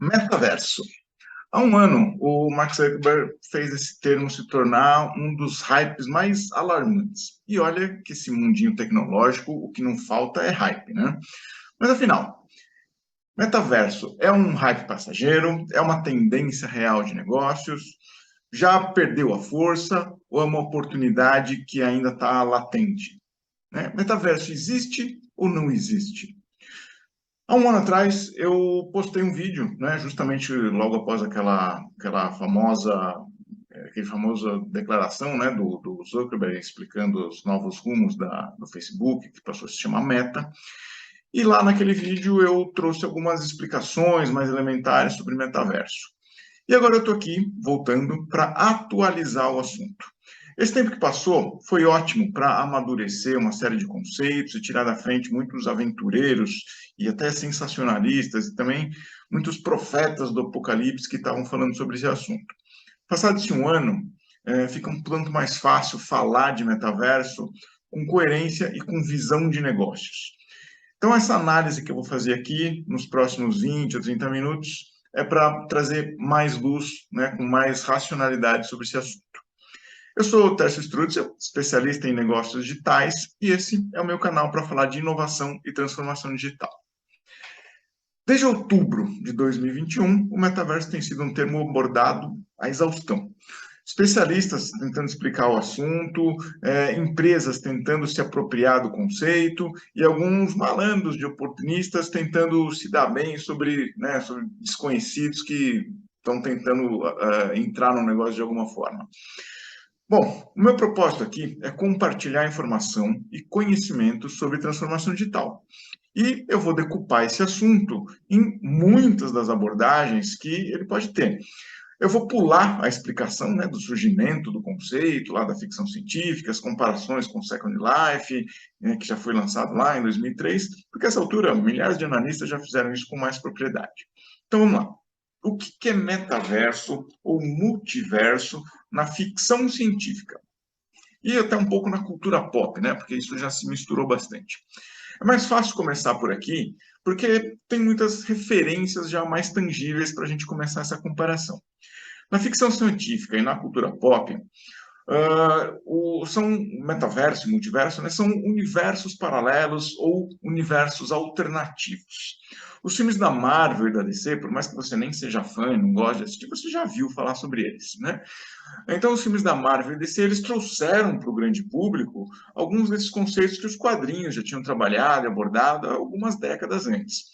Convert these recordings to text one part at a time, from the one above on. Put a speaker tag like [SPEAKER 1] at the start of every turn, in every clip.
[SPEAKER 1] Metaverso. Há um ano, o Mark Zuckerberg fez esse termo se tornar um dos hypes mais alarmantes. E olha que esse mundinho tecnológico, o que não falta é hype, né? Mas afinal, metaverso é um hype passageiro? É uma tendência real de negócios? Já perdeu a força ou é uma oportunidade que ainda está latente? Né? Metaverso existe ou não existe? Há um ano atrás, eu postei um vídeo, né, justamente logo após aquela famosa, aquele famosa declaração, né, do Zuckerberg explicando os novos rumos do Facebook, que passou a se chamar Meta. E lá naquele vídeo eu trouxe algumas explicações mais elementares sobre metaverso. E agora eu estou aqui, voltando, para atualizar o assunto. Esse tempo que passou foi ótimo para amadurecer uma série de conceitos e tirar da frente muitos aventureiros e até sensacionalistas e também muitos profetas do apocalipse que estavam falando sobre esse assunto. Passado-se um ano, fica um tanto mais fácil falar de metaverso com coerência e com visão de negócios. Então, essa análise que eu vou fazer aqui, nos próximos 20 ou 30 minutos, é para trazer mais luz, né, com mais racionalidade sobre esse assunto. Eu sou o Tércio Strutzel, especialista em negócios digitais, e esse é o meu canal para falar de inovação e transformação digital. Desde outubro de 2021, o metaverso tem sido um termo abordado à exaustão. Especialistas tentando explicar o assunto, empresas tentando se apropriar do conceito e alguns malandros de oportunistas tentando se dar bem sobre desconhecidos que estão tentando entrar no negócio de alguma forma. Bom, o meu propósito aqui é compartilhar informação e conhecimento sobre transformação digital. E eu vou decupar esse assunto em muitas das abordagens que ele pode ter. Eu vou pular a explicação, né, do surgimento do conceito, lá da ficção científica, as comparações com Second Life, né, que já foi lançado lá em 2003, porque a essa altura milhares de analistas já fizeram isso com mais propriedade. Então vamos lá. O que é metaverso ou multiverso na ficção científica? E até um pouco na cultura pop, né, porque isso já se misturou bastante. É mais fácil começar por aqui, porque tem muitas referências já mais tangíveis para a gente começar essa comparação. Na ficção científica e na cultura pop, são metaverso e multiverso, né, são universos paralelos ou universos alternativos. Os filmes da Marvel e da DC, por mais que você nem seja fã e não goste de assistir, você já viu falar sobre eles, né? Então, os filmes da Marvel e DC, eles trouxeram para o grande público alguns desses conceitos que os quadrinhos já tinham trabalhado e abordado há algumas décadas antes.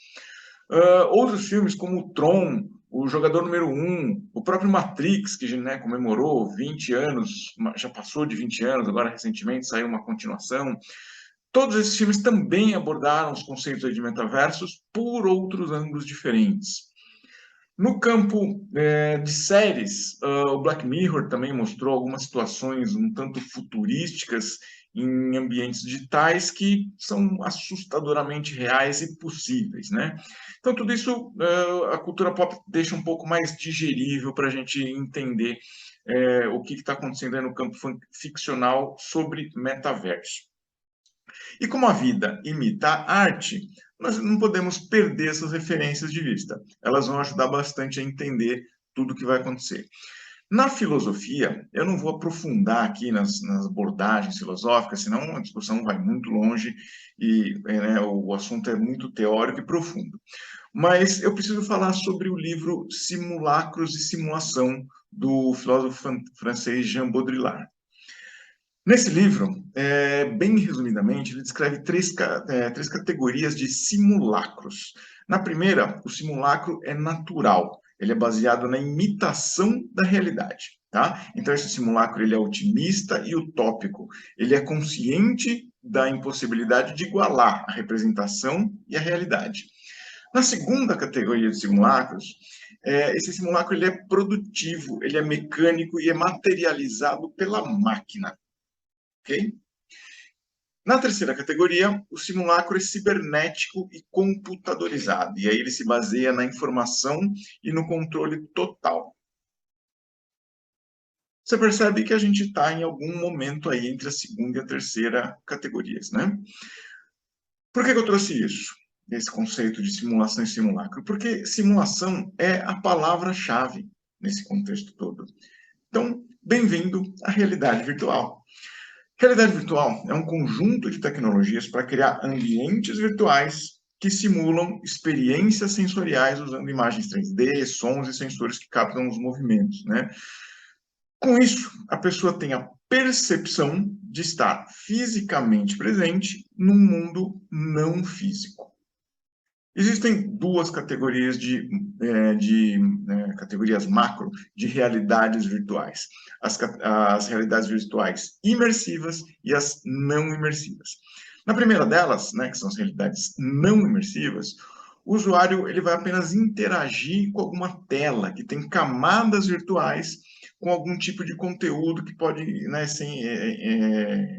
[SPEAKER 1] Outros filmes, como o Tron, o Jogador Número 1, o próprio Matrix, que, né, comemorou 20 anos, já passou de 20 anos, agora recentemente saiu uma continuação. Todos esses filmes também abordaram os conceitos de metaversos por outros ângulos diferentes. No campo de séries, o Black Mirror também mostrou algumas situações um tanto futurísticas em ambientes digitais que são assustadoramente reais e possíveis, né? Então, tudo isso a cultura pop deixa um pouco mais digerível para a gente entender o que está acontecendo aí no campo ficcional sobre metaverso. E como a vida imita a arte, nós não podemos perder essas referências de vista. Elas vão ajudar bastante a entender tudo o que vai acontecer. Na filosofia, eu não vou aprofundar aqui nas abordagens filosóficas, senão a discussão vai muito longe e né, o assunto é muito teórico e profundo. Mas eu preciso falar sobre o livro Simulacros e Simulação, do filósofo francês Jean Baudrillard. Nesse livro, bem resumidamente, ele descreve três categorias de simulacros. Na primeira, o simulacro é natural, ele é baseado na imitação da realidade. Tá? Então, esse simulacro ele é otimista e utópico, ele é consciente da impossibilidade de igualar a representação e a realidade. Na segunda categoria de simulacros, esse simulacro ele é produtivo, ele é mecânico e é materializado pela máquina. Okay? Na terceira categoria, o simulacro é cibernético e computadorizado, e aí ele se baseia na informação e no controle total. Você percebe que a gente está em algum momento aí entre a segunda e a terceira categorias, né? Por que eu trouxe isso? desse conceito de simulação e simulacro? Porque simulação é a palavra-chave nesse contexto todo. Então, bem-vindo à realidade virtual. Realidade virtual é um conjunto de tecnologias para criar ambientes virtuais que simulam experiências sensoriais usando imagens 3D, sons e sensores que captam os movimentos, né? Com isso, a pessoa tem a percepção de estar fisicamente presente num mundo não físico. Existem duas categorias categorias macro de realidades virtuais. As realidades virtuais imersivas e as não imersivas. Na primeira delas, né, que são as realidades não imersivas, o usuário ele vai apenas interagir com alguma tela que tem camadas virtuais com algum tipo de conteúdo que pode, né,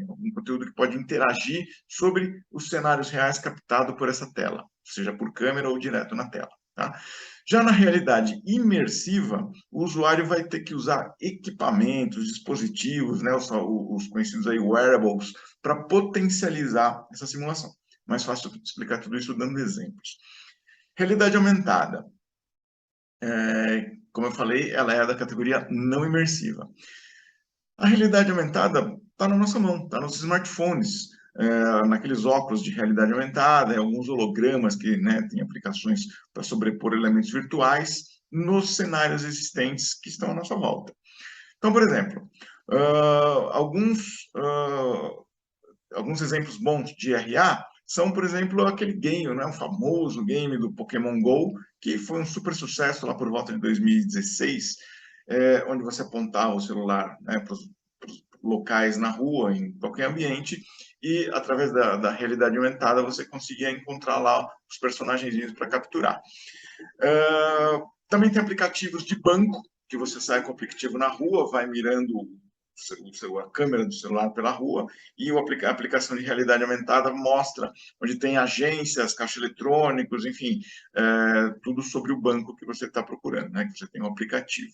[SPEAKER 1] algum conteúdo que pode interagir sobre os cenários reais captado por essa tela, seja por câmera ou direto na tela. Tá? Já na realidade imersiva, o usuário vai ter que usar equipamentos, dispositivos, né, os conhecidos aí wearables, para potencializar essa simulação. Mais fácil explicar tudo isso dando exemplos. Realidade aumentada. Como eu falei, ela é da categoria não imersiva. A realidade aumentada está na nossa mão, está nos smartphones, naqueles óculos de realidade aumentada, em alguns hologramas que, né, têm aplicações para sobrepor elementos virtuais nos cenários existentes que estão à nossa volta. Então, por exemplo, alguns exemplos bons de RA são, por exemplo, aquele game, né, um famoso game do Pokémon Go, que foi um super sucesso lá por volta de 2016, onde você apontava o celular, né, para os locais na rua, em qualquer ambiente, e através da realidade aumentada você conseguia encontrar lá os personagens para capturar. Também tem aplicativos de banco, que você sai com o aplicativo na rua, vai mirando a câmera do celular pela rua e a aplicação de realidade aumentada mostra onde tem agências, caixa eletrônicos, enfim, tudo sobre o banco que você está procurando, né? Que você tem um aplicativo.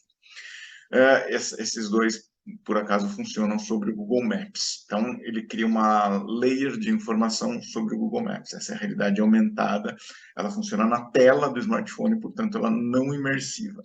[SPEAKER 1] Esses dois, por acaso, funcionam sobre o Google Maps. Então, ele cria uma layer de informação sobre o Google Maps. Essa é a realidade aumentada. Ela funciona na tela do smartphone, portanto, ela não imersiva.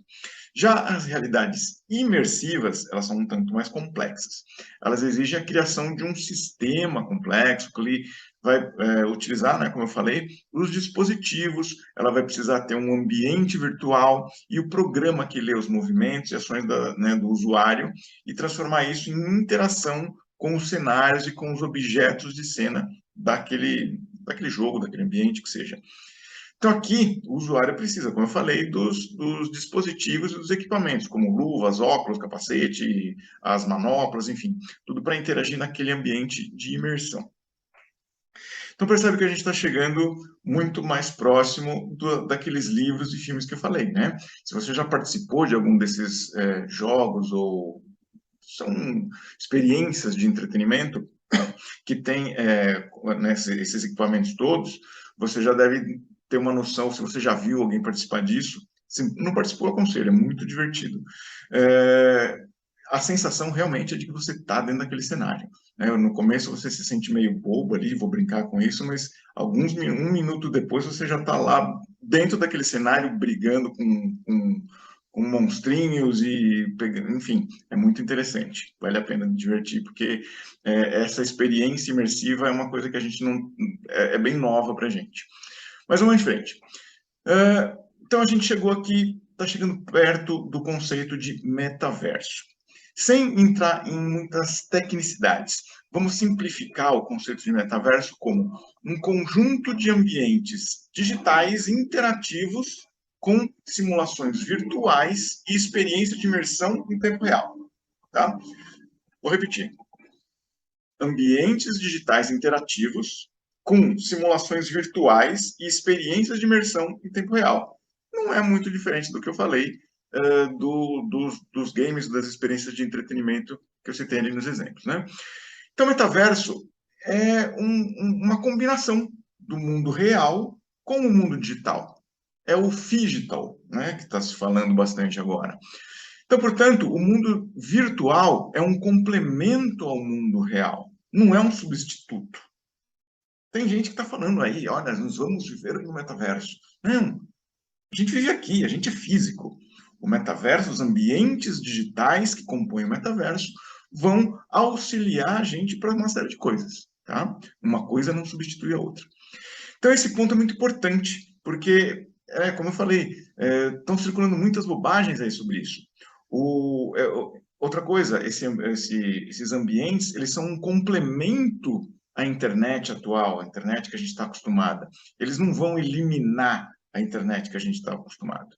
[SPEAKER 1] Já as realidades imersivas, elas são um tanto mais complexas. Elas exigem a criação de um sistema complexo que ele vai utilizar, né, como eu falei, os dispositivos, ela vai precisar ter um ambiente virtual e o programa que lê os movimentos e ações do usuário e transformar isso em interação com os cenários e com os objetos de cena daquele jogo, daquele ambiente que seja. Então, aqui, o usuário precisa, como eu falei, dos dispositivos e dos equipamentos, como luvas, óculos, capacete, as manoplas, enfim, tudo para interagir naquele ambiente de imersão. Então, percebe que a gente está chegando muito mais próximo daqueles livros e filmes que eu falei, né? Se você já participou de algum desses jogos ou são experiências de entretenimento que tem esses equipamentos todos, você já deve ter uma noção, se você já viu alguém participar disso. Se não participou, eu aconselho, é muito divertido. A sensação realmente é de que você está dentro daquele cenário. No começo você se sente meio bobo ali, vou brincar com isso, mas um minuto depois você já está lá dentro daquele cenário brigando com monstrinhos e enfim, é muito interessante, vale a pena divertir, porque essa experiência imersiva é uma coisa que a gente não é bem nova para a gente. Mas vamos em frente. Então a gente chegou aqui, está chegando perto do conceito de metaverso. Sem entrar em muitas tecnicidades, vamos simplificar o conceito de metaverso como um conjunto de ambientes digitais interativos com simulações virtuais e experiência de imersão em tempo real. Tá? Vou repetir. Ambientes digitais interativos com simulações virtuais e experiências de imersão em tempo real. Não é muito diferente do que eu falei dos games, das experiências de entretenimento que eu citei ali nos exemplos. Né? Então, o metaverso é uma combinação do mundo real com o mundo digital. É o phygital, né, que está se falando bastante agora. Então, portanto, o mundo virtual é um complemento ao mundo real, não é um substituto. Tem gente que está falando aí, olha, nós vamos viver no metaverso. Não, a gente vive aqui, a gente é físico. O metaverso, os ambientes digitais que compõem o metaverso, vão auxiliar a gente para uma série de coisas, tá? Uma coisa não substitui a outra. Então, esse ponto é muito importante, porque, como eu falei, estão circulando muitas bobagens aí sobre isso. Outra coisa, esses ambientes, eles são um complemento à internet atual, à internet que a gente está acostumada. Eles não vão eliminar a internet que a gente está acostumado.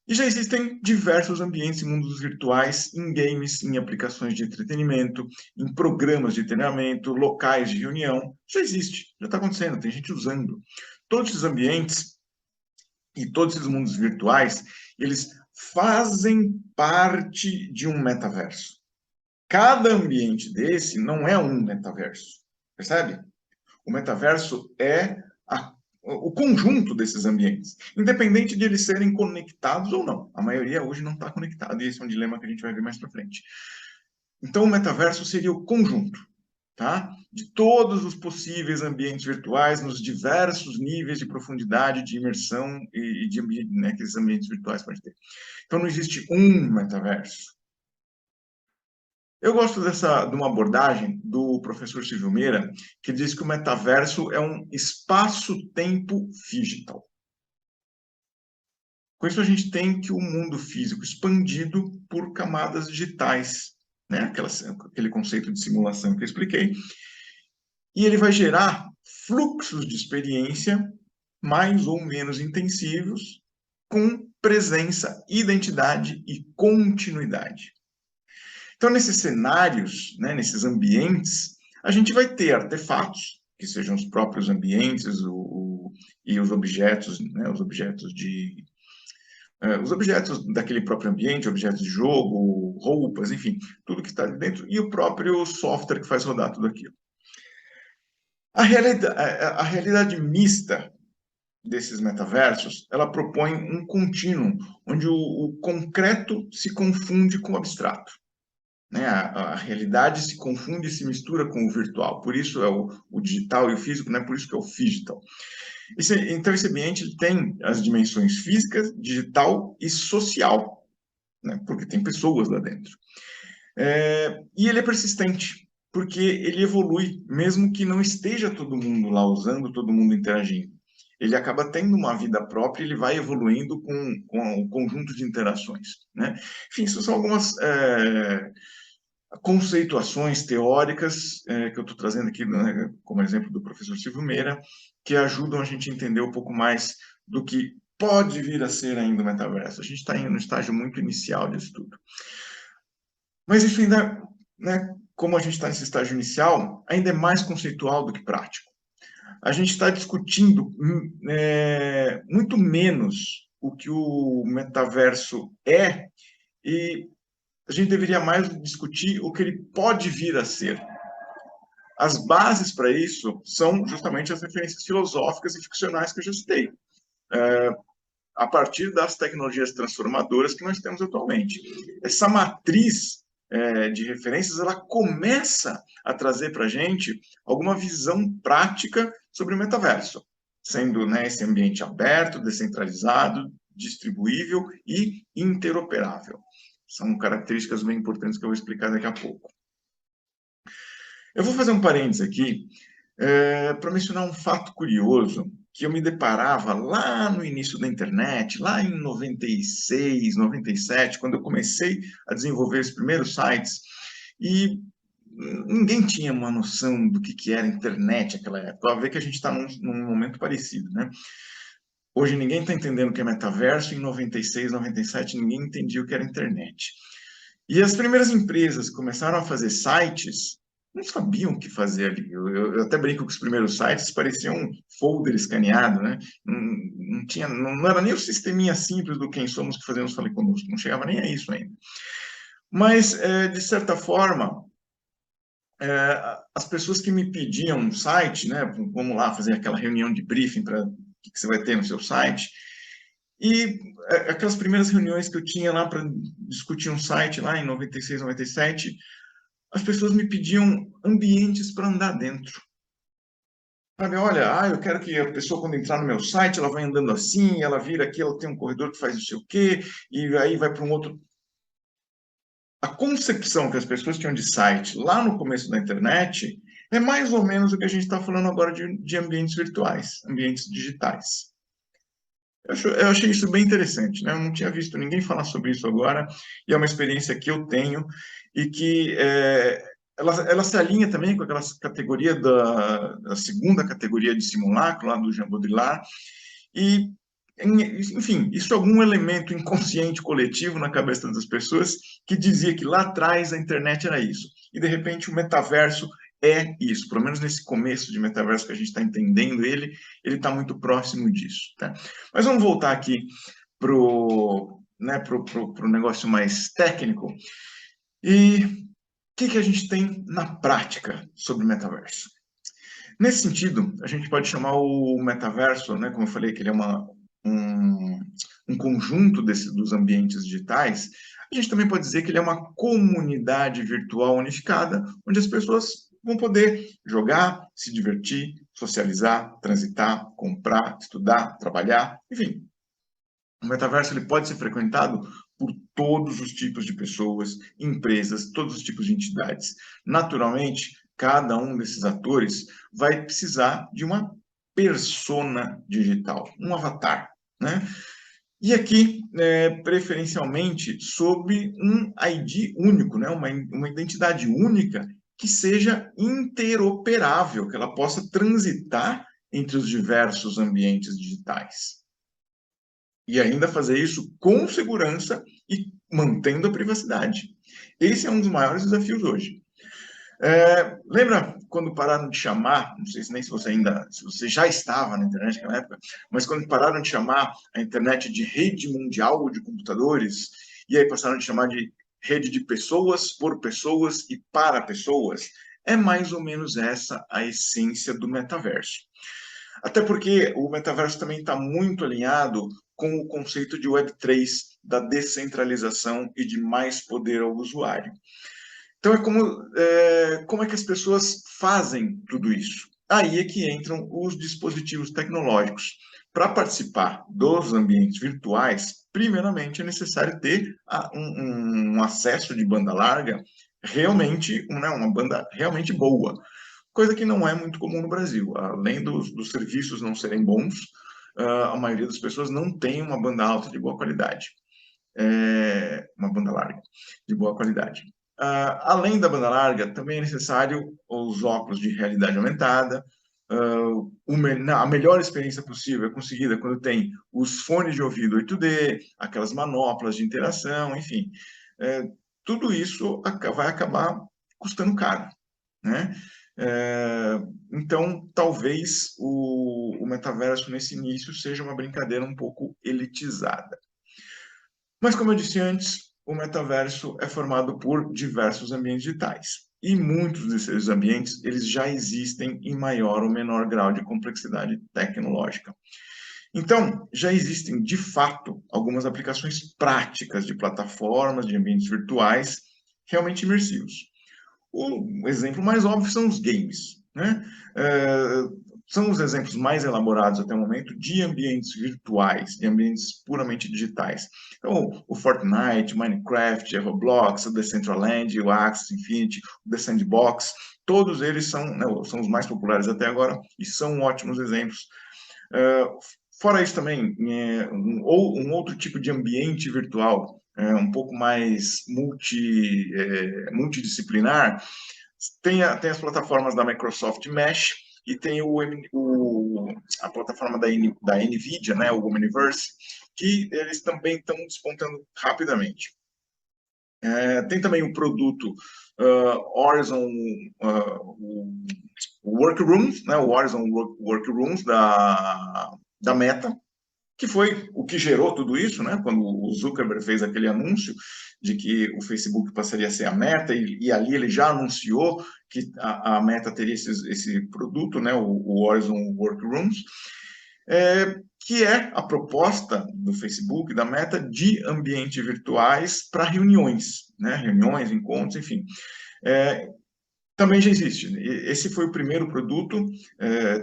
[SPEAKER 1] E já existem diversos ambientes em mundos virtuais, em games, em aplicações de entretenimento, em programas de treinamento, locais de reunião. Já existe, já está acontecendo, tem gente usando. Todos esses ambientes e todos esses mundos virtuais, eles fazem parte de um metaverso. Cada ambiente desse não é um metaverso, percebe? O metaverso é o conjunto desses ambientes, independente de eles serem conectados ou não. A maioria hoje não está conectada, e esse é um dilema que a gente vai ver mais para frente. Então, o metaverso seria o conjunto, tá? De todos os possíveis ambientes virtuais, nos diversos níveis de profundidade, de imersão e de ambiente, né, que esses ambientes virtuais podem ter. Então, não existe um metaverso. Eu gosto de uma abordagem do professor Silvio Meira, que diz que o metaverso é um espaço-tempo digital. Com isso, a gente tem que o mundo físico expandido por camadas digitais, né? Aquele conceito de simulação que eu expliquei. E ele vai gerar fluxos de experiência mais ou menos intensivos, com presença, identidade e continuidade. Então, nesses cenários, né, nesses ambientes, a gente vai ter artefatos, que sejam os próprios ambientes e os objetos, né, os objetos daquele próprio ambiente, objetos de jogo, roupas, enfim, tudo que está ali dentro, e o próprio software que faz rodar tudo aquilo. A realidade mista desses metaversos, ela propõe um contínuo, onde o concreto se confunde com o abstrato. Né? A realidade se confunde e se mistura com o virtual. Por isso é o digital e o físico, né? Por isso que é o digital. Então, esse ambiente ele tem as dimensões físicas, digital e social, né? Porque tem pessoas lá dentro. E ele é persistente, porque ele evolui, mesmo que não esteja todo mundo lá usando, todo mundo interagindo. Ele acaba tendo uma vida própria, ele vai evoluindo com o conjunto de interações. Né? Enfim, isso são algumas conceituações teóricas que eu estou trazendo aqui, né, como exemplo do professor Silvio Meira, que ajudam a gente a entender um pouco mais do que pode vir a ser ainda o metaverso. A gente está no estágio muito inicial de estudo. Mas isso ainda, né, como a gente está nesse estágio inicial, ainda é mais conceitual do que prático. A gente está discutindo muito menos o que o metaverso é e a gente deveria mais discutir o que ele pode vir a ser. As bases para isso são justamente as referências filosóficas e ficcionais que eu já citei, a partir das tecnologias transformadoras que nós temos atualmente. Essa matriz de referências, ela começa a trazer para a gente alguma visão prática sobre o metaverso, sendo, né, esse ambiente aberto, descentralizado, distribuível e interoperável. São características bem importantes que eu vou explicar daqui a pouco. Eu vou fazer um parênteses aqui para mencionar um fato curioso que eu me deparava lá no início da internet, lá em 96, 97, quando eu comecei a desenvolver os primeiros sites, e ninguém tinha uma noção do que era internet naquela época. Vai ver que a gente está num momento parecido, né? Hoje ninguém está entendendo o que é metaverso, em 96, 97 ninguém entendia o que era internet. E as primeiras empresas que começaram a fazer sites não sabiam o que fazer ali. Eu até brinco que os primeiros sites pareciam um folder escaneado, né? Não era nem o sisteminha simples do Quem Somos que fazemos Fale Conosco, não chegava nem a isso ainda. Mas, de certa forma, as pessoas que me pediam um site, né? Vamos lá fazer aquela reunião de briefing para o que você vai ter no seu site, e aquelas primeiras reuniões que eu tinha lá para discutir um site, lá em 96, 97, as pessoas me pediam ambientes para andar dentro. Sabe, olha, eu quero que a pessoa, quando entrar no meu site, ela vai andando assim, ela vira aqui, ela tem um corredor que faz não sei o quê, e aí vai para um outro. A concepção que as pessoas tinham de site lá no começo da internet é mais ou menos o que a gente está falando agora de ambientes virtuais, ambientes digitais. Eu achei isso bem interessante, né? Eu não tinha visto ninguém falar sobre isso agora, e é uma experiência que eu tenho e que ela se alinha também com aquela categoria da segunda categoria de simulacro, lá do Jean Baudrillard, e, enfim, isso é algum elemento inconsciente coletivo na cabeça das pessoas que dizia que lá atrás a internet era isso. E, de repente, o metaverso é isso. Pelo menos nesse começo de metaverso que a gente está entendendo ele está muito próximo disso. Tá? Mas vamos voltar aqui para o negócio mais técnico. E o que a gente tem na prática sobre metaverso? Nesse sentido, a gente pode chamar o metaverso, né, como eu falei, que ele é um, um conjunto dos ambientes digitais, a gente também pode dizer que ele é uma comunidade virtual unificada, onde as pessoas vão poder jogar, se divertir, socializar, transitar, comprar, estudar, trabalhar, enfim. O metaverso ele pode ser frequentado por todos os tipos de pessoas, empresas, todos os tipos de entidades. Naturalmente, cada um desses atores vai precisar de uma persona digital, um avatar, né? E aqui, preferencialmente, sob um ID único, né? Uma identidade única que seja interoperável, que ela possa transitar entre os diversos ambientes digitais. E ainda fazer isso com segurança e mantendo a privacidade. Esse é um dos maiores desafios hoje. Lembra quando pararam de chamar, não sei se nem se você ainda, se você já estava na internet naquela época, mas quando pararam de chamar a internet de rede mundial de computadores, e aí passaram de chamar de rede de pessoas por pessoas e para pessoas, é mais ou menos essa a essência do metaverso. Até porque o metaverso também está muito alinhado com o conceito de Web3, da descentralização e de mais poder ao usuário. Então, como é que as pessoas fazem tudo isso? Aí é que entram os dispositivos tecnológicos. Para participar dos ambientes virtuais, primeiramente é necessário ter um acesso de banda larga realmente, uma banda realmente boa, coisa que não é muito comum no Brasil. Além dos serviços não serem bons, a maioria das pessoas não tem uma banda alta de boa qualidade, uma banda larga de boa qualidade. Além da banda larga, também é necessário os óculos de realidade aumentada. A melhor experiência possível é conseguida quando tem os fones de ouvido 8D, aquelas manoplas de interação, enfim. Tudo isso vai acabar custando caro, né? Então, talvez o metaverso nesse início seja uma brincadeira um pouco elitizada. Mas, como eu disse antes, o metaverso é formado por diversos ambientes digitais. E muitos desses ambientes, eles já existem em maior ou menor grau de complexidade tecnológica. Então, já existem, de fato, algumas aplicações práticas de plataformas, de ambientes virtuais, realmente imersivos. O exemplo mais óbvio são os games, né? São os exemplos mais elaborados até o momento de ambientes virtuais, de ambientes puramente digitais. Então, o Fortnite, Minecraft, a Roblox, o Decentraland, o Axie Infinity, o The Sandbox, todos eles são os mais populares até agora e são ótimos exemplos. Fora isso também, um outro tipo de ambiente virtual, um pouco mais multidisciplinar, tem as plataformas da Microsoft Mesh e tem a plataforma da NVIDIA, né, o Omniverse, que eles também estão despontando rapidamente. Tem também o produto Horizon Workrooms, né, o Horizon Workrooms da Meta, que foi o que gerou tudo isso, né? Quando o Zuckerberg fez aquele anúncio de que o Facebook passaria a ser a Meta, e ali ele já anunciou que a Meta teria esse produto, né? O Horizon Workrooms, que é a proposta do Facebook, da Meta, de ambientes virtuais para reuniões, né? Reuniões, encontros, enfim. Também já existe. Esse foi o primeiro produto.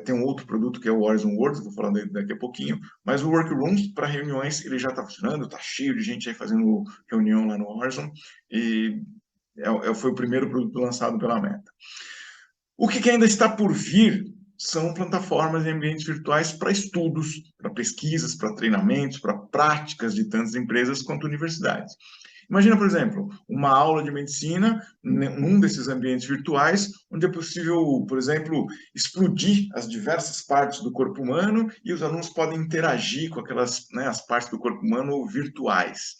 [SPEAKER 1] Tem um outro produto que é o Horizon Worlds, vou falar daqui a pouquinho. Mas o Workrooms, para reuniões, ele já está funcionando, está cheio de gente aí fazendo reunião lá no Horizon. E foi o primeiro produto lançado pela Meta. O que ainda está por vir são plataformas e ambientes virtuais para estudos, para pesquisas, para treinamentos, para práticas de tantas empresas quanto universidades. Imagina, por exemplo, uma aula de medicina num desses ambientes virtuais, onde é possível, por exemplo, explodir as diversas partes do corpo humano e os alunos podem interagir com aquelas, né, as partes do corpo humano virtuais.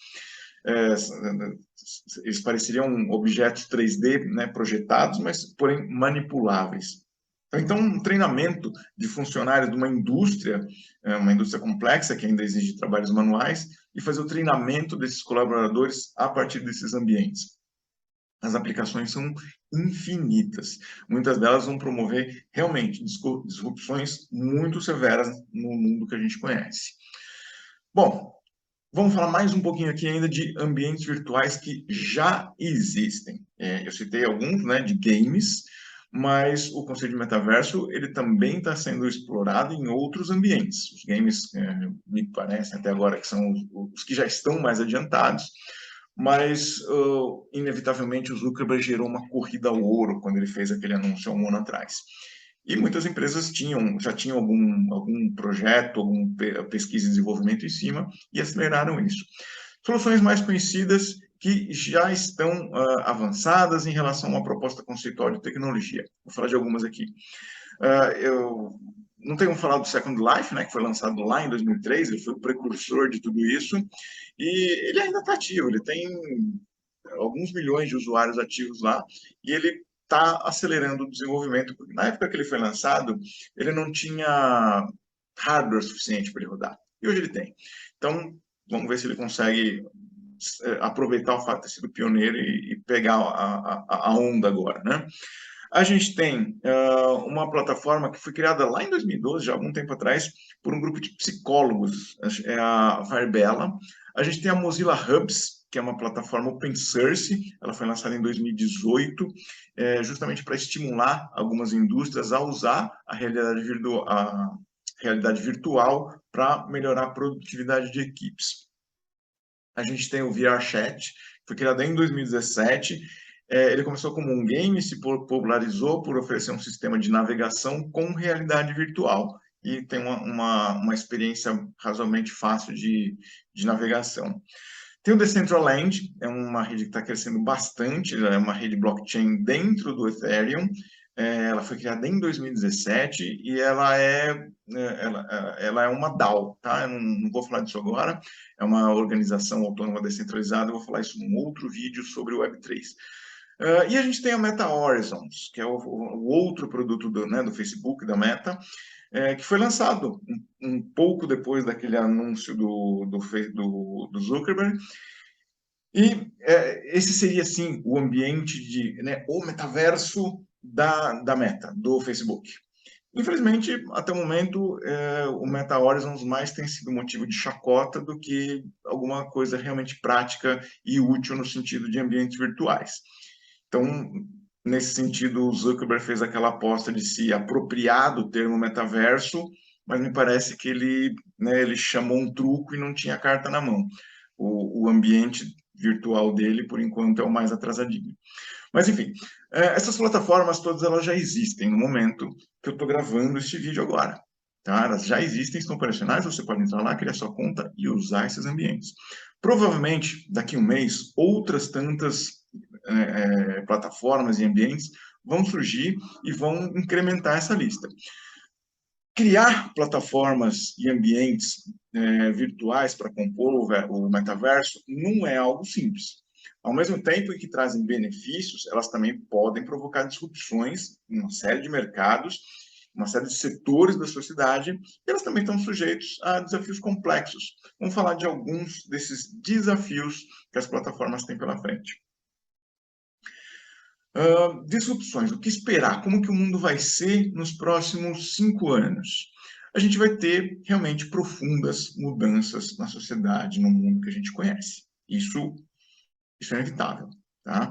[SPEAKER 1] Eles pareceriam objetos 3D, né, projetados, mas, porém, manipuláveis. Então, um treinamento de funcionários de uma indústria complexa, que ainda exige trabalhos manuais, e fazer o treinamento desses colaboradores a partir desses ambientes. As aplicações são infinitas. Muitas delas vão promover, realmente, disrupções muito severas no mundo que a gente conhece. Bom, vamos falar mais um pouquinho aqui ainda de ambientes virtuais que já existem. Eu citei alguns, né, de games, mas o conceito de metaverso ele também está sendo explorado em outros ambientes. Os games, me parecem até agora que são os que já estão mais adiantados, mas inevitavelmente o Zuckerberg gerou uma corrida ao ouro quando ele fez aquele anúncio há um ano atrás. E muitas empresas já tinham algum projeto, alguma pesquisa e desenvolvimento em cima e aceleraram isso. Soluções mais conhecidas que já estão avançadas em relação a uma proposta conceitual de tecnologia. Vou falar de algumas aqui. Eu não tenho falado do Second Life, né, que foi lançado lá em 2003, ele foi o precursor de tudo isso, e ele ainda está ativo, ele tem alguns milhões de usuários ativos lá, e ele está acelerando o desenvolvimento, porque na época que ele foi lançado, ele não tinha hardware suficiente para ele rodar, e hoje ele tem. Então, vamos ver se ele consegue aproveitar o fato de ter sido pioneiro e pegar a onda agora, né? A gente tem uma plataforma que foi criada lá em 2012, já há algum tempo atrás, por um grupo de psicólogos, é a Virbela. A gente tem a Mozilla Hubs, que é uma plataforma open source, ela foi lançada em 2018, justamente para estimular algumas indústrias a usar a realidade virtual para melhorar a produtividade de equipes. A gente tem o VRChat, foi criado em 2017. Ele começou como um game, se popularizou por oferecer um sistema de navegação com realidade virtual e tem uma experiência razoavelmente fácil de navegação. Tem o Decentraland, é uma rede que está crescendo bastante, é uma rede blockchain dentro do Ethereum. Ela foi criada em 2017 e ela é uma DAO, tá? Eu não vou falar disso agora, é uma organização autônoma descentralizada, eu vou falar isso num outro vídeo sobre o Web3. E a gente tem a Meta Horizons, que é o outro produto do Facebook, da Meta, que foi lançado um pouco depois daquele anúncio do Zuckerberg. E esse seria, sim, o ambiente o metaverso da Meta, do Facebook. Infelizmente, até o momento, o Meta Horizons mais tem sido motivo de chacota do que alguma coisa realmente prática e útil no sentido de ambientes virtuais. Então, nesse sentido, o Zuckerberg fez aquela aposta de se apropriar do termo metaverso, mas me parece que ele chamou um truco e não tinha carta na mão. O ambiente virtual dele, por enquanto, é o mais atrasadinho. Mas, enfim, essas plataformas todas elas já existem no momento que eu estou gravando este vídeo agora. Tá? Elas já existem, estão operacionais, você pode entrar lá, criar sua conta e usar esses ambientes. Provavelmente, daqui a um mês, outras tantas plataformas e ambientes vão surgir e vão incrementar essa lista. Criar plataformas e ambientes virtuais para compor o metaverso não é algo simples. Ao mesmo tempo em que trazem benefícios, elas também podem provocar disrupções em uma série de mercados, uma série de setores da sociedade, e elas também estão sujeitos a desafios complexos. Vamos falar de alguns desses desafios que as plataformas têm pela frente. Disrupções, o que esperar? Como que o mundo vai ser nos próximos 5 anos? A gente vai ter realmente profundas mudanças na sociedade, no mundo que a gente conhece. Isso é inevitável. Tá?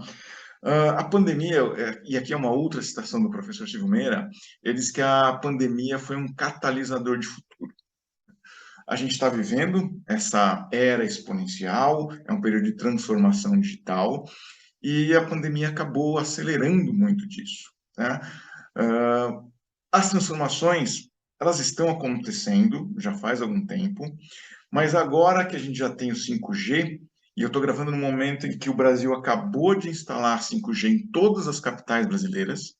[SPEAKER 1] A pandemia, e aqui é uma outra citação do professor Silvio Meira, ele diz que a pandemia foi um catalisador de futuro. A gente está vivendo essa era exponencial, é um período de transformação digital, e a pandemia acabou acelerando muito disso, né? As transformações, elas estão acontecendo já faz algum tempo, mas agora que a gente já tem o 5G, e eu estou gravando no momento em que o Brasil acabou de instalar 5G em todas as capitais brasileiras.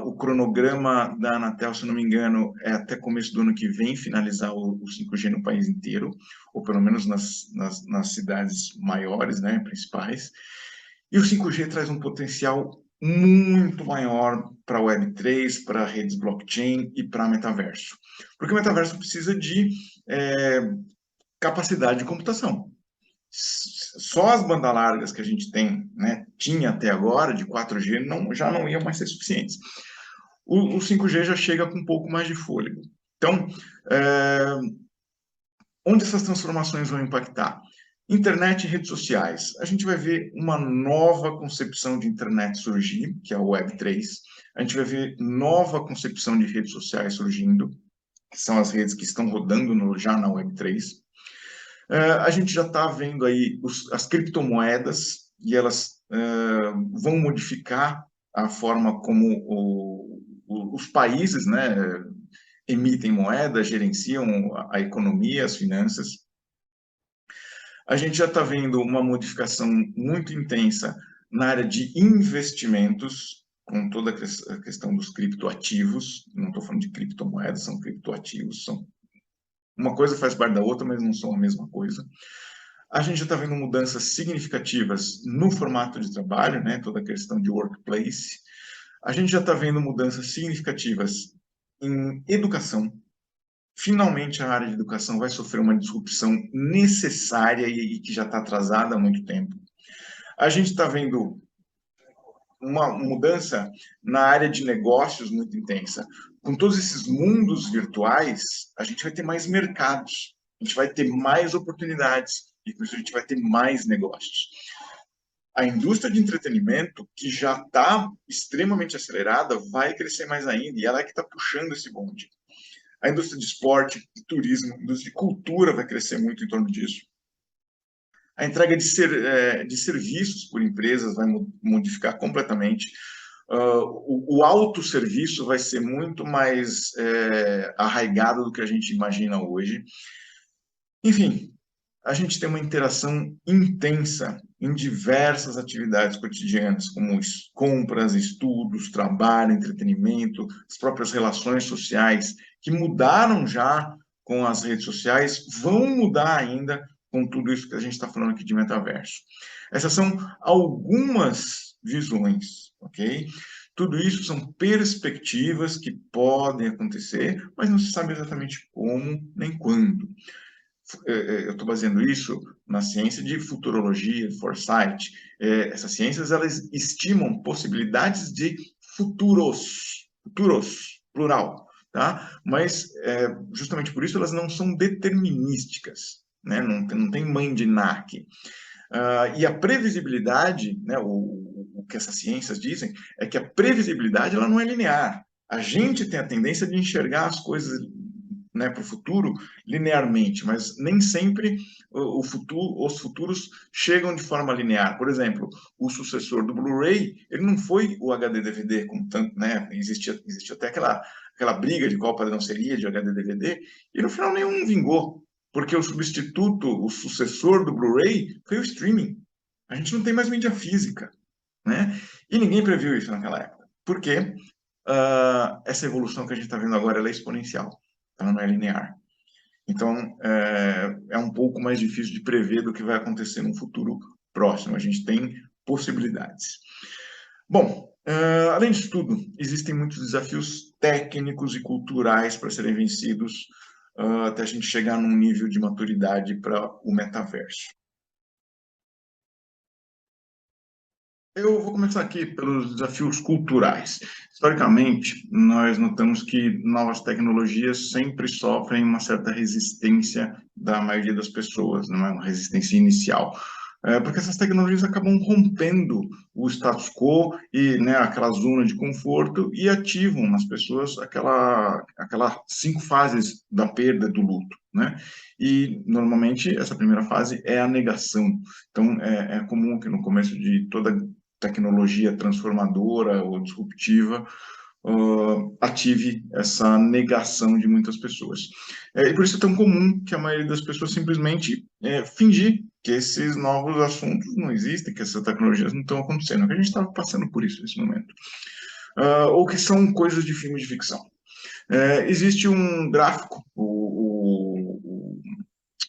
[SPEAKER 1] O cronograma da Anatel, se não me engano, é até começo do ano que vem finalizar o 5G no país inteiro, ou pelo menos nas cidades maiores, né, principais. E o 5G traz um potencial muito maior para a Web3, para redes blockchain e para metaverso. Porque o metaverso precisa de capacidade de computação. Só as bandas largas que a gente tem, né, tinha até agora, de 4G, já não iam mais ser suficientes. O 5G já chega com um pouco mais de fôlego. Então, onde essas transformações vão impactar? Internet e redes sociais. A gente vai ver uma nova concepção de internet surgir, que é o Web3. A gente vai ver nova concepção de redes sociais surgindo, que são as redes que estão rodando já na Web3. A gente já está vendo aí as criptomoedas, e elas vão modificar a forma como os países, né, emitem moeda, gerenciam a economia, as finanças. A gente já está vendo uma modificação muito intensa na área de investimentos, com toda a questão dos criptoativos. Não estou falando de criptomoedas, são criptoativos. Uma coisa faz parte da outra, mas não são a mesma coisa. A gente já está vendo mudanças significativas no formato de trabalho, né? Toda a questão de workplace. A gente já está vendo mudanças significativas em educação. Finalmente, a área de educação vai sofrer uma disrupção necessária e que já está atrasada há muito tempo. A gente está vendo uma mudança na área de negócios muito intensa. Com todos esses mundos virtuais, a gente vai ter mais mercados, a gente vai ter mais oportunidades e com isso a gente vai ter mais negócios. A indústria de entretenimento, que já está extremamente acelerada, vai crescer mais ainda e ela é que está puxando esse bonde. A indústria de esporte, de turismo, a indústria de cultura vai crescer muito em torno disso. A entrega de serviços por empresas vai modificar completamente. O autosserviço vai ser muito mais arraigado do que a gente imagina hoje. Enfim, a gente tem uma interação intensa em diversas atividades cotidianas, como compras, estudos, trabalho, entretenimento, as próprias relações sociais, que mudaram já com as redes sociais, vão mudar ainda com tudo isso que a gente está falando aqui de metaverso. Essas são algumas visões, ok? Tudo isso são perspectivas que podem acontecer, mas não se sabe exatamente como nem quando. Eu estou baseando isso na ciência de futurologia, de foresight. Essas ciências, elas estimam possibilidades de futuros, plural, tá? Mas, justamente por isso, elas não são determinísticas, né? Não tem mãe de NAC. E a previsibilidade, né, o que essas ciências dizem, é que a previsibilidade ela não é linear. A gente tem a tendência de enxergar as coisas, né, para o futuro linearmente, mas nem sempre os futuros chegam de forma linear. Por exemplo, o sucessor do Blu-ray, ele não foi o HD-DVD, como tanto, né, existia até aquela briga de qual padrão seria de HD-DVD, e no final nenhum vingou, porque o substituto, o sucessor do Blu-ray foi o streaming. A gente não tem mais mídia física, né? E ninguém previu isso naquela época. Por quê? Essa evolução que a gente está vendo agora ela é exponencial, ela não é linear. Então, é um pouco mais difícil de prever do que vai acontecer no futuro próximo. A gente tem possibilidades. Bom, além disso tudo, existem muitos desafios técnicos e culturais para serem vencidos até a gente chegar num nível de maturidade para o metaverso. Eu vou começar aqui pelos desafios culturais. Historicamente, nós notamos que novas tecnologias sempre sofrem uma certa resistência da maioria das pessoas, não é uma resistência inicial. porque essas tecnologias acabam rompendo o status quo e, né, aquela zona de conforto e ativam nas pessoas aquela 5 fases da perda, do luto, né? E, normalmente, essa primeira fase é a negação. Então, é comum que no começo de toda tecnologia transformadora ou disruptiva, ative essa negação de muitas pessoas. E por isso é tão comum que a maioria das pessoas simplesmente fingir que esses novos assuntos não existem, que essas tecnologias não estão acontecendo, que a gente está passando por isso nesse momento. Ou que são coisas de filme de ficção. Existe um gráfico,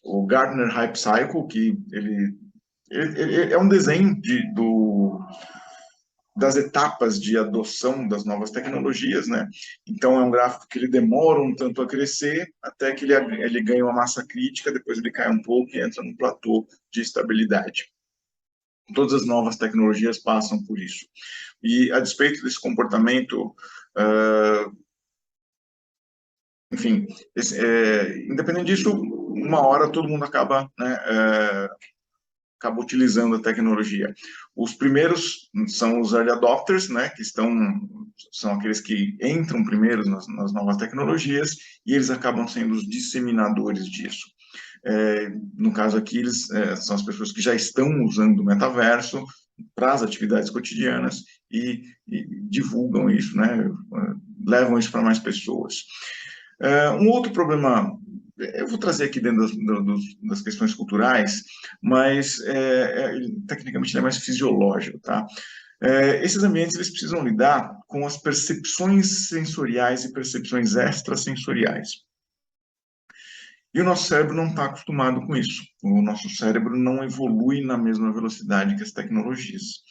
[SPEAKER 1] o Gartner Hype Cycle, que ele é um desenho das etapas de adoção das novas tecnologias, né? Então, é um gráfico que ele demora um tanto a crescer, até que ele ganha uma massa crítica, depois ele cai um pouco e entra num platô de estabilidade. Todas as novas tecnologias passam por isso. E, a despeito desse comportamento, enfim, independente disso, uma hora todo mundo acaba, né, acaba utilizando a tecnologia. Os primeiros são os early adopters, né, que são aqueles que entram primeiros nas novas tecnologias, e eles acabam sendo os disseminadores disso. No caso aqui, eles são as pessoas que já estão usando o metaverso para as atividades cotidianas e divulgam isso, né, levam isso para mais pessoas. Um outro problema, eu vou trazer aqui dentro das questões culturais, mas tecnicamente ele é mais fisiológico, tá? Esses ambientes eles precisam lidar com as percepções sensoriais e percepções extrasensoriais. E o nosso cérebro não está acostumado com isso. O nosso cérebro não evolui na mesma velocidade que as tecnologias.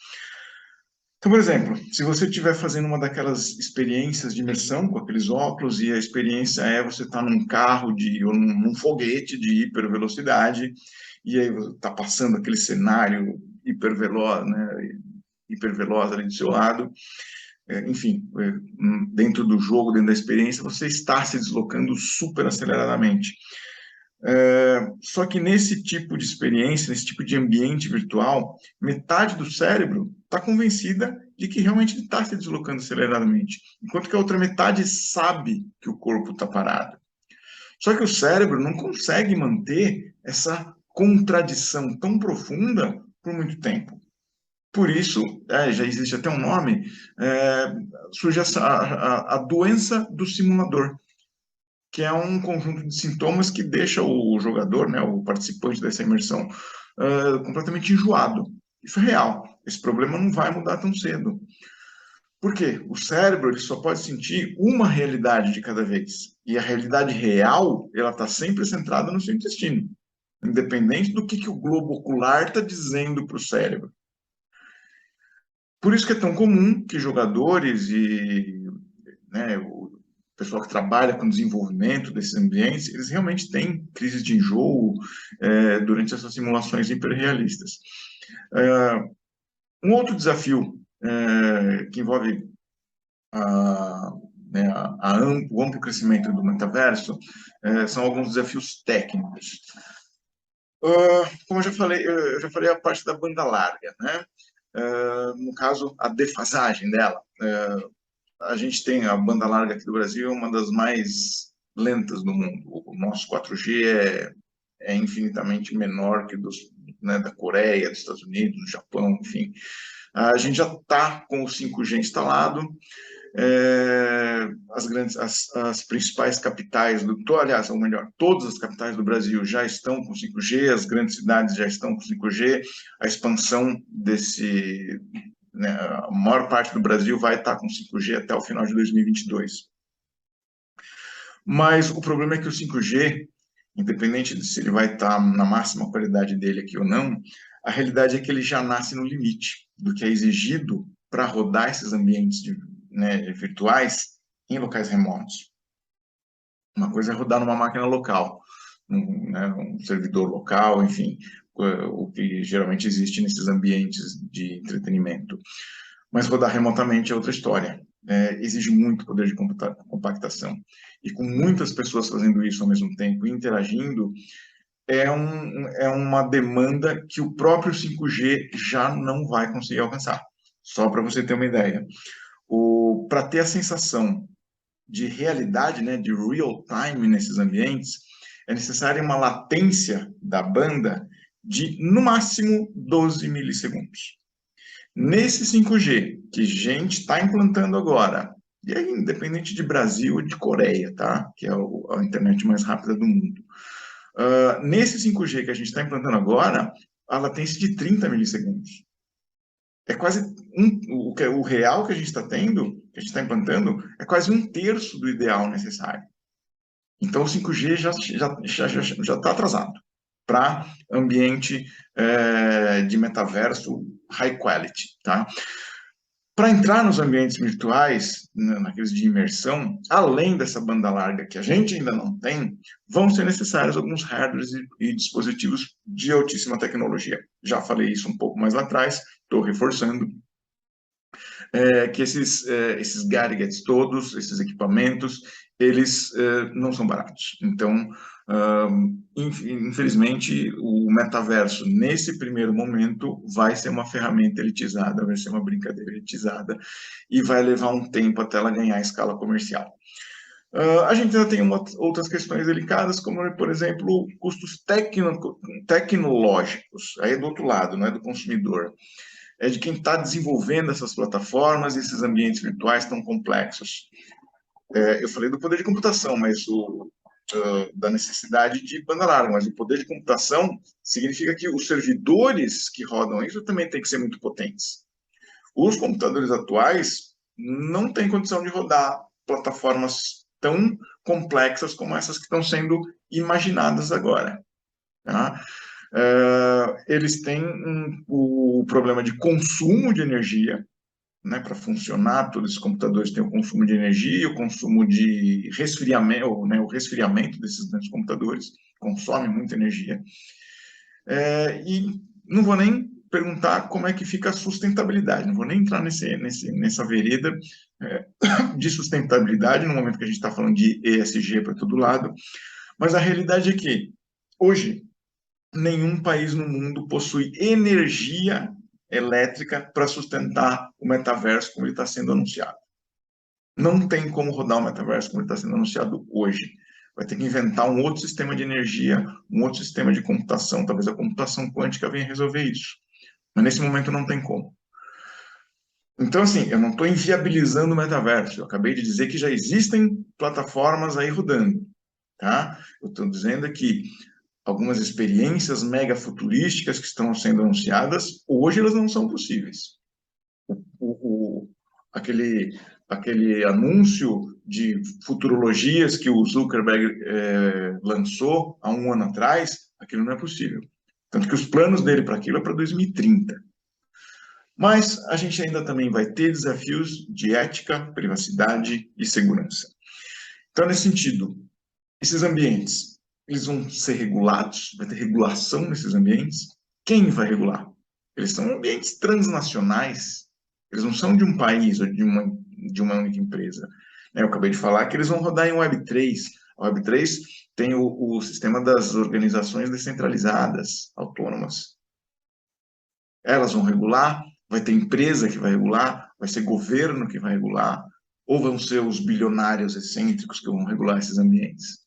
[SPEAKER 1] Então, por exemplo, se você estiver fazendo uma daquelas experiências de imersão com aqueles óculos e a experiência é você estar num carro ou num foguete de hipervelocidade e aí você está passando aquele cenário hiperveloz, né, hiperveloz ali do seu lado, enfim, dentro do jogo, dentro da experiência, você está se deslocando super aceleradamente. Só que nesse tipo de experiência, nesse tipo de ambiente virtual, metade do cérebro está convencida de que realmente está se deslocando aceleradamente, enquanto que a outra metade sabe que o corpo está parado. Só que o cérebro não consegue manter essa contradição tão profunda por muito tempo. Por isso, já existe até um nome, surge a doença do simulador, que é um conjunto de sintomas que deixa o jogador, né, o participante dessa imersão, completamente enjoado. Isso é real. Esse problema não vai mudar tão cedo. Por quê? O cérebro ele só pode sentir uma realidade de cada vez. E a realidade real, ela está sempre centrada no seu intestino, independente do que o globo ocular está dizendo para o cérebro. Por isso que é tão comum que jogadores e, né, o pessoal que trabalha com desenvolvimento desses ambientes, eles realmente têm crises de enjoo durante essas simulações hiperrealistas. Um outro desafio que envolve né, o amplo crescimento do metaverso são alguns desafios técnicos. Como eu já falei a parte da banda larga, né? No caso, a defasagem dela. A gente tem a banda larga aqui do Brasil, uma das mais lentas do mundo. O nosso 4G é infinitamente menor que né, da Coreia, dos Estados Unidos, do Japão, enfim. A gente já está com o 5G instalado. As principais capitais aliás, ou melhor, todas as capitais do Brasil já estão com 5G, as grandes cidades já estão com 5G, a expansão né, a maior parte do Brasil vai estar com 5G até o final de 2022. Mas o problema é que o 5G, independente de se ele vai estar na máxima qualidade dele aqui ou não, a realidade é que ele já nasce no limite do que é exigido para rodar esses ambientes né, virtuais em locais remotos. Uma coisa é rodar numa máquina local, um servidor local, enfim, o que geralmente existe nesses ambientes de entretenimento. Mas rodar remotamente é outra história. Exige muito poder de compactação. E com muitas pessoas fazendo isso ao mesmo tempo, interagindo, é uma demanda que o próprio 5G já não vai conseguir alcançar. Só para você ter uma ideia. Para ter a sensação de realidade, né, de real time nesses ambientes, é necessária uma latência da banda de, no máximo, 12 milissegundos. Nesse 5G, que a gente está implantando agora, e aí, independente de Brasil ou de Coreia, tá? Que é a internet mais rápida do mundo. Nesse 5G que a gente está implantando agora, a latência de 30 milissegundos. É quase o real que a gente está tendo, que a gente está implantando, é quase um terço do ideal necessário. Então, o 5G já está atrasado para ambiente de metaverso high quality, tá? Para entrar nos ambientes virtuais, naqueles de imersão, além dessa banda larga que a gente ainda não tem, vão ser necessários alguns hardwares e dispositivos de altíssima tecnologia. Já falei isso um pouco mais lá atrás, estou reforçando, que esses gadgets todos, esses equipamentos, eles não são baratos. Então, infelizmente, o metaverso, nesse primeiro momento, vai ser uma ferramenta elitizada, vai ser uma brincadeira elitizada, e vai levar um tempo até ela ganhar escala comercial. A gente ainda tem outras questões delicadas, como, por exemplo, custos tecnológicos, aí do outro lado, não é do consumidor, é de quem está desenvolvendo essas plataformas e esses ambientes virtuais tão complexos. Eu falei do poder de computação, mas da necessidade de banda larga, mas o poder de computação significa que os servidores que rodam isso também têm que ser muito potentes. Os computadores atuais não têm condição de rodar plataformas tão complexas como essas que estão sendo imaginadas agora. Tá? Eles têm o problema de consumo de energia, né, para funcionar, todos esses computadores têm o consumo de energia, o consumo de resfriamento, né, o resfriamento desses grandes computadores, consome muita energia. E não vou nem perguntar como é que fica a sustentabilidade, não vou nem entrar nessa vereda de sustentabilidade no momento que a gente está falando de ESG para todo lado, mas a realidade é que, hoje, nenhum país no mundo possui energia elétrica para sustentar o metaverso como ele está sendo anunciado. Não tem como rodar o metaverso como ele está sendo anunciado hoje. Vai ter que inventar um outro sistema de energia, um outro sistema de computação. Talvez a computação quântica venha resolver isso. Mas nesse momento não tem como. Então, assim, eu não estou inviabilizando o metaverso. Eu acabei de dizer que já existem plataformas aí rodando. Tá? Eu estou dizendo que algumas experiências mega futurísticas que estão sendo anunciadas, hoje elas não são possíveis. Aquele anúncio de futurologias que o Zuckerberg lançou há um ano atrás, aquilo não é possível. Tanto que os planos dele para aquilo é para 2030. Mas a gente ainda também vai ter desafios de ética, privacidade e segurança. Então, nesse sentido, esses ambientes, eles vão ser regulados? Vai ter regulação nesses ambientes? Quem vai regular? Eles são ambientes transnacionais, eles não são de um país ou de uma única empresa. Eu acabei de falar que eles vão rodar em Web3. A Web3 tem o sistema das organizações descentralizadas, autônomas. Elas vão regular, vai ter empresa que vai regular, vai ser governo que vai regular, ou vão ser os bilionários excêntricos que vão regular esses ambientes?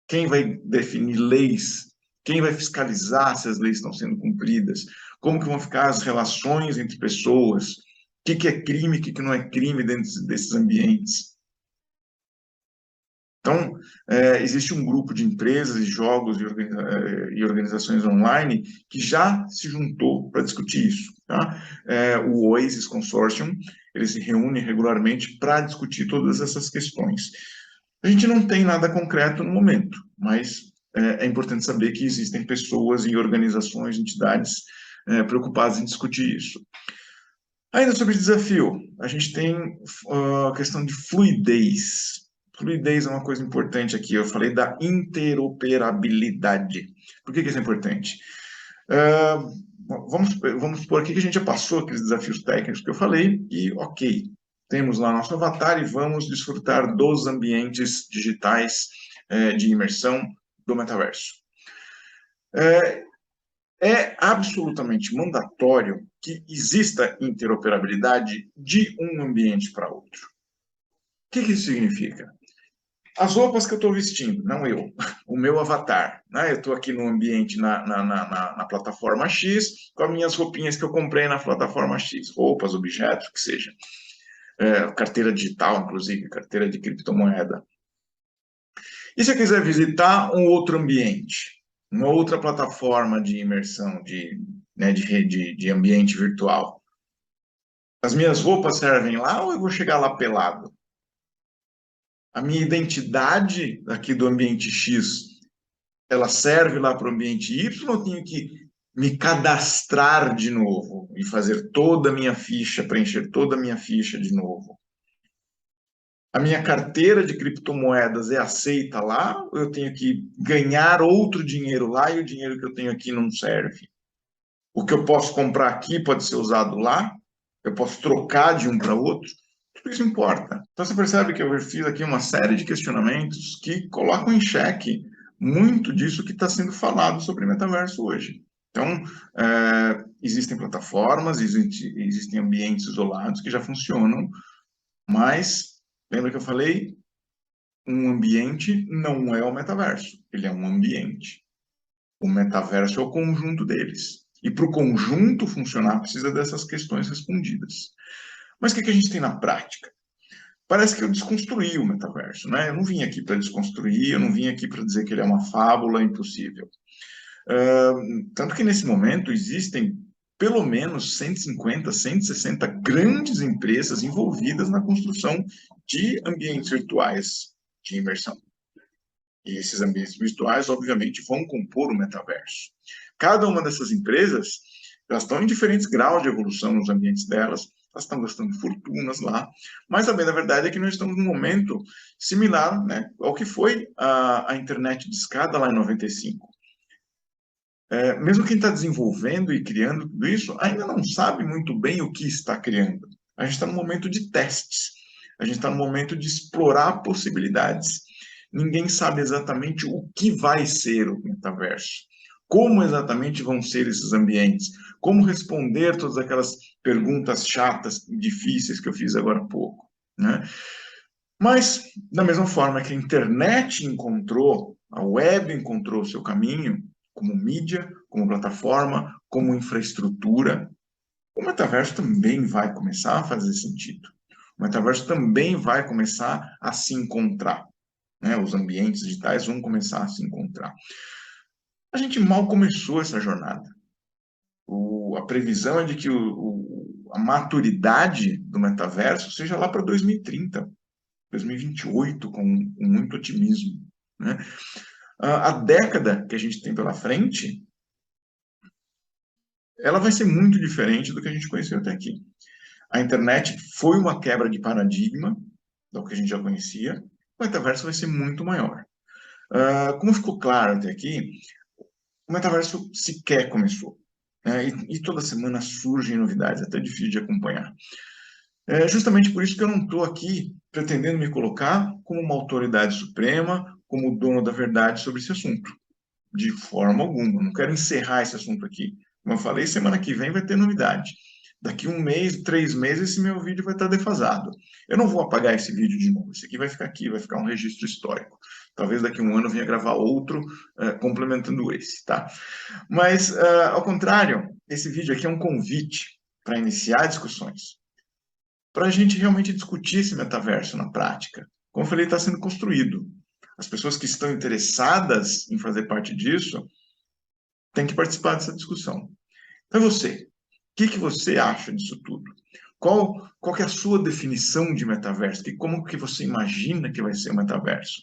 [SPEAKER 1] Quem vai definir leis? Quem vai fiscalizar se as leis estão sendo cumpridas? Como que vão ficar as relações entre pessoas? O que é crime, o que não é crime dentro desses ambientes? Então, existe um grupo de empresas, jogos e organizações online que já se juntou para discutir isso. Tá? O Oasis Consortium, eles se reúnem regularmente para discutir todas essas questões. A gente não tem nada concreto no momento, mas é importante saber que existem pessoas e organizações, entidades preocupadas em discutir isso. Ainda sobre desafio, a gente tem a questão de fluidez. Fluidez é uma coisa importante aqui. Eu falei da interoperabilidade. Por que isso é importante? Vamos supor aqui que a gente já passou aqueles desafios técnicos que eu falei e, ok, temos lá nosso avatar e vamos desfrutar dos ambientes digitais de imersão do metaverso. É absolutamente mandatório que exista interoperabilidade de um ambiente para outro. O que isso significa? As roupas que eu estou vestindo, não eu, o meu avatar. Né? Eu estou aqui no ambiente, na plataforma X, com as minhas roupinhas que eu comprei na plataforma X, roupas, objetos, o que seja. Carteira digital, inclusive, carteira de criptomoeda. E se eu quiser visitar um outro ambiente, uma outra plataforma de imersão, de rede, de ambiente virtual, as minhas roupas servem lá ou eu vou chegar lá pelado? A minha identidade aqui do ambiente X, ela serve lá para o ambiente Y, ou eu tenho que me cadastrar de novo e fazer toda a minha ficha, preencher toda a minha ficha de novo? A minha carteira de criptomoedas é aceita lá, ou eu tenho que ganhar outro dinheiro lá e o dinheiro que eu tenho aqui não serve? O que eu posso comprar aqui pode ser usado lá? Eu posso trocar de um para outro? Tudo isso importa. Então você percebe que eu fiz aqui uma série de questionamentos que colocam em xeque muito disso que está sendo falado sobre metaverso hoje. Então, existem plataformas, existem ambientes isolados que já funcionam, mas, lembra que eu falei? Um ambiente não é o metaverso, ele é um ambiente. O metaverso é o conjunto deles. E para o conjunto funcionar, precisa dessas questões respondidas. Mas o que a gente tem na prática? Parece que eu desconstruí o metaverso, né? Eu não vim aqui para desconstruir, eu não vim aqui para dizer que ele é uma fábula impossível. Tanto que nesse momento existem pelo menos 150, 160 grandes empresas envolvidas na construção de ambientes virtuais de imersão. E esses ambientes virtuais, obviamente, vão compor o metaverso. Cada uma dessas empresas, elas estão em diferentes graus de evolução nos ambientes delas, elas estão gastando fortunas lá, mas a bem da verdade é que nós estamos num momento similar, né, ao que foi a internet de escada lá em 95. Mesmo quem está desenvolvendo e criando tudo isso, ainda não sabe muito bem o que está criando. A gente está no momento de testes, a gente está no momento de explorar possibilidades. Ninguém sabe exatamente o que vai ser o metaverso, como exatamente vão ser esses ambientes, como responder todas aquelas perguntas chatas, difíceis que eu fiz agora há pouco, né? Mas, da mesma forma que a internet encontrou, a web encontrou o seu caminho, como mídia, como plataforma, como infraestrutura, o metaverso também vai começar a fazer sentido. O metaverso também vai começar a se encontrar. Né? Os ambientes digitais vão começar a se encontrar. A gente mal começou essa jornada. A previsão é de que a maturidade do metaverso seja lá para 2030. 2028, com muito otimismo. Né? A década que a gente tem pela frente, ela vai ser muito diferente do que a gente conheceu até aqui. A internet foi uma quebra de paradigma do que a gente já conhecia, o metaverso vai ser muito maior. Como ficou claro até aqui, o metaverso sequer começou. Né? E toda semana surgem novidades, é até difícil de acompanhar. É justamente por isso que eu não estou aqui pretendendo me colocar como uma autoridade suprema, como dono da verdade sobre esse assunto. De forma alguma. Não quero encerrar esse assunto aqui. Como eu falei, semana que vem vai ter novidade. Daqui 1 mês, 3 meses, esse meu vídeo vai estar defasado. Eu não vou apagar esse vídeo de novo. Esse aqui vai ficar aqui, vai ficar um registro histórico. Talvez daqui 1 ano eu venha gravar outro, complementando esse, tá? Mas, ao contrário, esse vídeo aqui é um convite para iniciar discussões, para a gente realmente discutir esse metaverso na prática. Como eu falei, está sendo construído. As pessoas que estão interessadas em fazer parte disso têm que participar dessa discussão. Então, você, o que você acha disso tudo? Qual que é a sua definição de metaverso? Como que você imagina que vai ser o metaverso?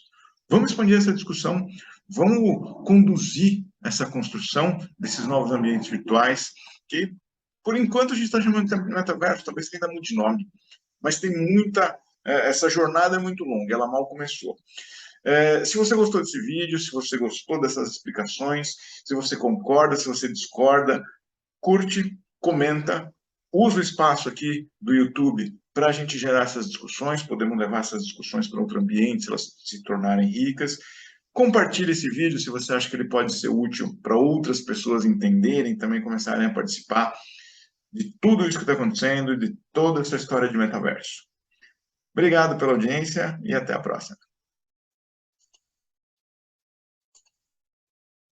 [SPEAKER 1] Vamos expandir essa discussão, vamos conduzir essa construção desses novos ambientes virtuais, que, por enquanto, a gente está chamando de metaverso, talvez ainda mude de nome, mas tem muita... essa jornada é muito longa, ela mal começou. Se você gostou desse vídeo, se você gostou dessas explicações, se você concorda, se você discorda, curte, comenta, usa o espaço aqui do YouTube para a gente gerar essas discussões, podemos levar essas discussões para outro ambiente, se elas se tornarem ricas. Compartilhe esse vídeo se você acha que ele pode ser útil para outras pessoas entenderem, também começarem a participar de tudo isso que está acontecendo, de toda essa história de metaverso. Obrigado pela audiência e até a próxima.